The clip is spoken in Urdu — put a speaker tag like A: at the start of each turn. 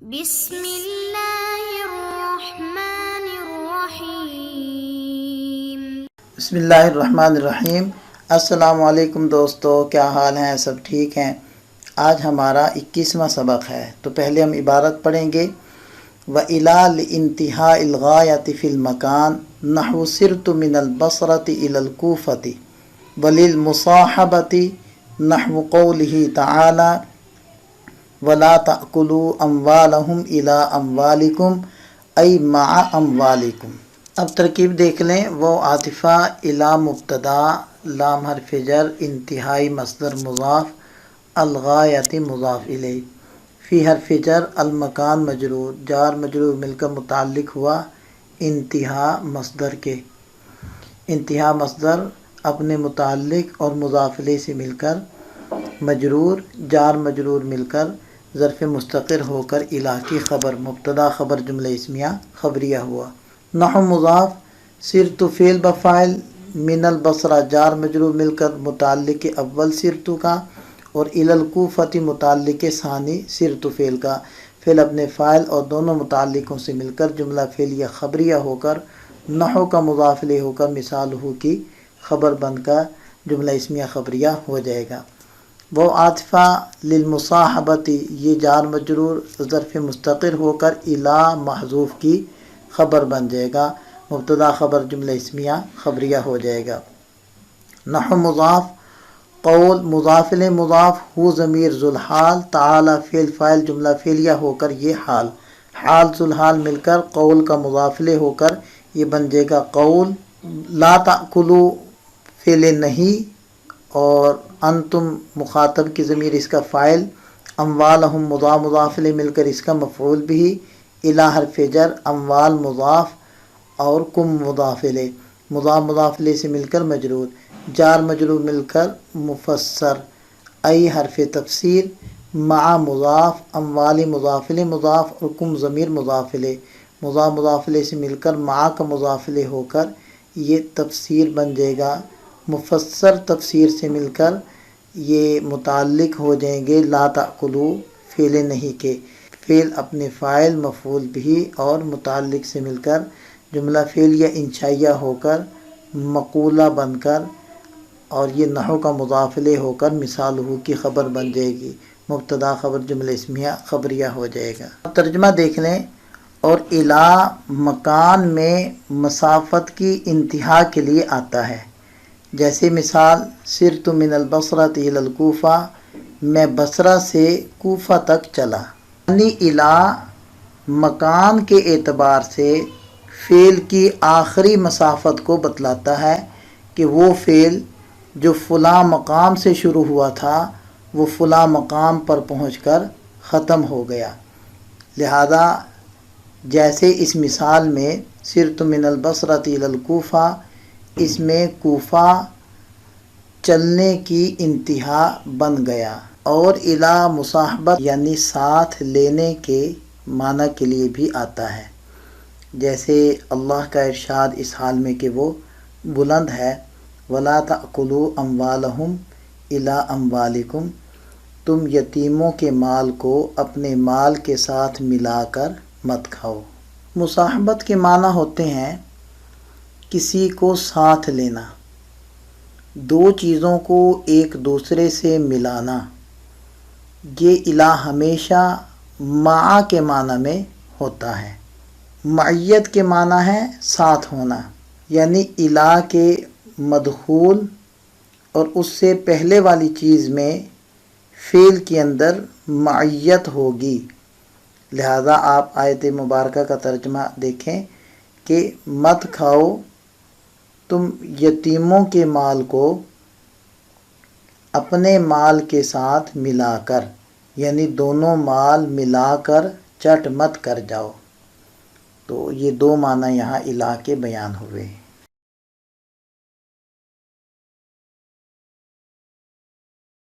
A: بسم اللہ الرحمن الرحیم۔
B: بسم اللہ الرحمن الرحیم۔ السلام علیکم دوستو، کیا حال ہیں؟ سب ٹھیک ہیں؟ آج ہمارا 21واں سبق ہے، تو پہلے ہم عبارت پڑھیں گے۔ وَإِلَى لِانْتِهَاءِ الْغَایَةِ فِي الْمَکان نَحْوُ سِرْتُ مِنَ الْبَصْرَةِ إِلَى الْکُوفَةِ وَلِلْمُصَاحَبَةِ نَحْوُ قَوْلِهِ تَعَالَى وَلَا تَأْكُلُوا أَمْوَالَهُمْ إِلَىٰ أَمْوَالِكُمْ أَيْ مَعَ أَمْوَالِكُمْ۔ اب ترکیب دیکھ لیں۔ وہ عاطفہ الی مبتدا، لام حرف جر، انتہائی مصدر مضاف، الغایت مضاف الیہ، فی حرف جر، المکان مجرور، جار مجرور مل کر متعلق ہوا انتہا مصدر کے۔ انتہا مصدر اپنے متعلق اور مضاف الیہ سے مل کر مجرور، جار مجرور مل کر ظرف مستقر ہو کر الی کی خبر، مبتدا خبر جملہ اسمیہ خبریہ ہوا۔ نحو مضاف، سرت فعل بفاعل، من البصرہ جار مجرور مل کر متعلق اول سرت کا، اور الی الکوفۃ متعلق ثانی سرت فعل کا۔ فعل اپنے فاعل اور دونوں متعلقوں سے مل کر جملہ فعلیہ خبریہ ہو کر نحو کا مضاف الیہ ہو کر مثال ہو کی خبر بن کر جملہ اسمیہ خبریہ ہو جائے گا۔ وہ عاطفہ للمصاحبۃ، یہ جار مجرور ظرف مستقر ہو کر الی محذوف کی خبر بن جائے گا، مبتدا خبر جملہ اسمیہ خبریہ ہو جائے گا۔ نحو مضاف، قول مضاف الیہ مضاف، ہو ضمیر ذوالحال، تعالی فعل فاعل جملہ فعلیہ ہو کر یہ حال، حال ذوالحال مل کر قول کا مضاف الیہ ہو کر یہ بن جائے گا قول۔ لا تأکلوا فعل نہیں، اور انتم مخاطب کی ضمیر اس کا فاعل، اموالہم مضاف الیہ مل کر اس کا مفعول بھی، الی حرف جر، اموال مضاف اور کم مضاف الیہ، مضاف الیہ سے مل کر مجرور، جار مجرور مل کر مفسر، ای حرف تفسیر، مع مضاف، اموالی مضاف الیہ مضاف اور کم ضمیر مضاف الیہ، مضاف الیہ سے مل کر مع کا مضاف الیہ ہو کر یہ تفسیر بن جائے گا، مفسر تفسیر سے مل کر یہ متعلق ہو جائیں گے لا تأکلوا فعل نہیں کے، فعل اپنے فاعل مفعول بھی اور متعلق سے مل کر جملہ فعلیہ انشائیہ ہو کر مقولہ بن کر، اور یہ نحو کا مضاف الیہ ہو کر مثال ہو کی خبر بن جائے گی، مبتدا خبر جملہ اسمیہ خبریہ ہو جائے گا۔ ترجمہ دیکھ لیں۔ اور الی مکان میں مسافت کی انتہا کے لیے آتا ہے، جیسے مثال سرت من البصرۃ الی الکوفہ، میں بصرہ سے کوفہ تک چلا، یعنی الی مکان کے اعتبار سے فعل کی آخری مسافت کو بتلاتا ہے کہ وہ فعل جو فلاں مقام سے شروع ہوا تھا وہ فلاں مقام پر پہنچ کر ختم ہو گیا۔ لہذا جیسے اس مثال میں سرت من البصرۃ الی الکوفہ، اس میں کوفہ چلنے کی انتہا بن گیا، اور الی مصاحبت یعنی ساتھ لینے کے معنی کے لیے بھی آتا ہے، جیسے اللہ کا ارشاد اس حال میں کہ وہ بلند ہے، وَلَا تَأْكُلُوا أَمْوَالَهُمْ إِلَىٰ أَمْوَالِكُمْ، تم یتیموں کے مال کو اپنے مال کے ساتھ ملا کر مت کھاؤ۔ مصاحبت کے معنی ہوتے ہیں کسی کو ساتھ لینا، دو چیزوں کو ایک دوسرے سے ملانا۔ یہ الی ہمیشہ مع کے معنی میں ہوتا ہے۔ معیت کے معنی ہے ساتھ ہونا، یعنی الی کے مدخول اور اس سے پہلے والی چیز میں فعل کے اندر معیت ہوگی۔ لہذا آپ آیت مبارکہ کا ترجمہ دیکھیں کہ مت کھاؤ تم یتیموں کے مال کو اپنے مال کے ساتھ ملا کر، یعنی دونوں مال ملا کر چٹ مت کر جاؤ۔ تو یہ دو معنی یہاں الی کے بیان ہوئے۔